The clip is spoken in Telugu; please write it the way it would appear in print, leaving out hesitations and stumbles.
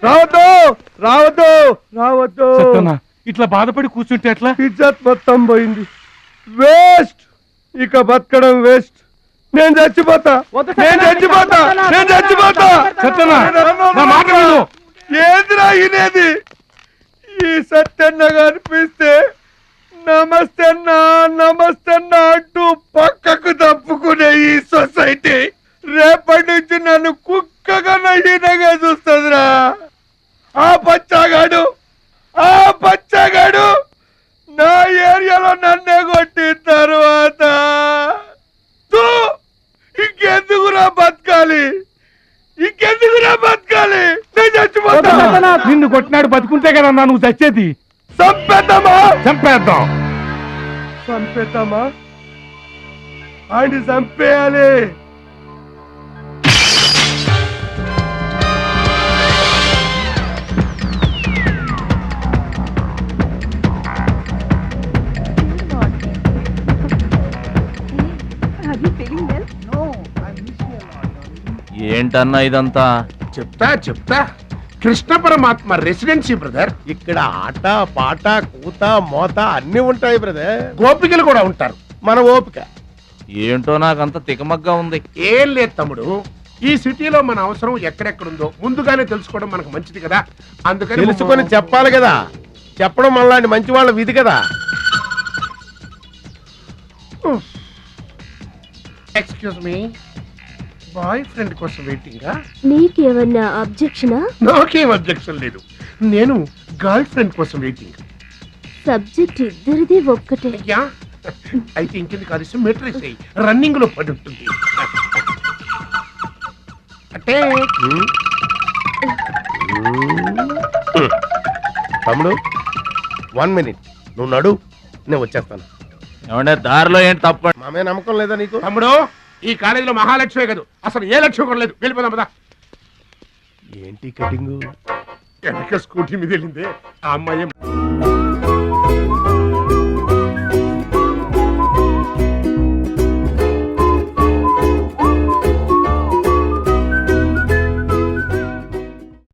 రావద్దు రావద్దు రావద్దు. ఇట్లా బాధపడి కూర్చుంటే ఎట్లా? ఇజ్జత్ మొత్తం పోయింది, వేస్ట్. ఇక బతకడం వేస్ట్. నేను చచ్చిపోతా, నేను చచ్చిపోతా, నేను చచ్చిపోతా. ఏదిరా ఇనేది? ఈ సత్యన్న కనిపిస్తే నమస్తే అన్నా నమస్తే అన్నా అంటూ పక్కకు తప్పుకునే ఈ సొసైటీ రేపటి నుంచి నన్ను కుక్కగా హీనంగా చూస్తుందిరా. ఆ పచ్చగాడు నా ఏరియాలో నన్నే కొట్టిన తర్వాత ఇంకెందుకురా బతకాలి, ఇంకెందుకురా బతకాలి? నేను చచ్చిపోతా. నిన్ను కొట్టినాడు బతుకుంటే కదా నువ్వు చచ్చేది. చంపేద్దామా? చంపేద్దాం. చంపేద్దామా? ఆయన చంపేయాలి. ఏంటన్నా ఇదంతా? చెప్తా కృష్ణ పరమాత్మ రెసిడెన్సీ బ్రదర్. ఇక్కడ ఆట పాట కూత మోత అన్ని ఉంటాయి బ్రదర్. గోపికలు కూడా ఉంటారు. మన ఓపిక ఏంటో నాకంత తికమగ్గా ఉంది. ఏం లేదు తమ్ముడు, ఈ సిటీలో మన అవసరం ఎక్కడెక్కడుందో ముందుగానే తెలుసుకోవడం మనకు మంచిది కదా. అందుకని తెలుసుకొని చెప్పాలి కదా. చెప్పడం మనలాంటి మంచి వాళ్ళ విధి కదా. ఎక్స్క్యూజ్ మీ, బాయ్ ఫ్రెండ్ కోసం వెయిటింగా? నీకేమన్నా అబ్జెక్షనా? నాకేం అబ్జెక్షన్ లేదు, నేను గర్ల్ ఫ్రెండ్ కోసం వెయిటింగ్. సబ్జెక్ట్ ఇద్దరిది ఒక్కటే. అయ్యా అయితే ఇంకెందుకు ఆలస్యం, మెట్రిక్స్ రన్నింగ్ లో పడి ఉంటుంది. అంటే తమ్ముడు 1 minute నువ్వు నడు, నేను వచ్చేస్తాను. ఏమంటే దారిలో ఏంటి తప్ప? మామే నమ్మకం లేదా నీకు? తమ్ముడు, ఈ కాలేజీలో మహాలక్ష్మే కాదు, అసలు ఏ లక్ష్యం కూడా లేదు. వెళ్ళిపోదాం పదా. ఏంటి కటింగు? వెనక స్కూటీ మీద వెళ్ళిందే ఆ అమ్మాయి.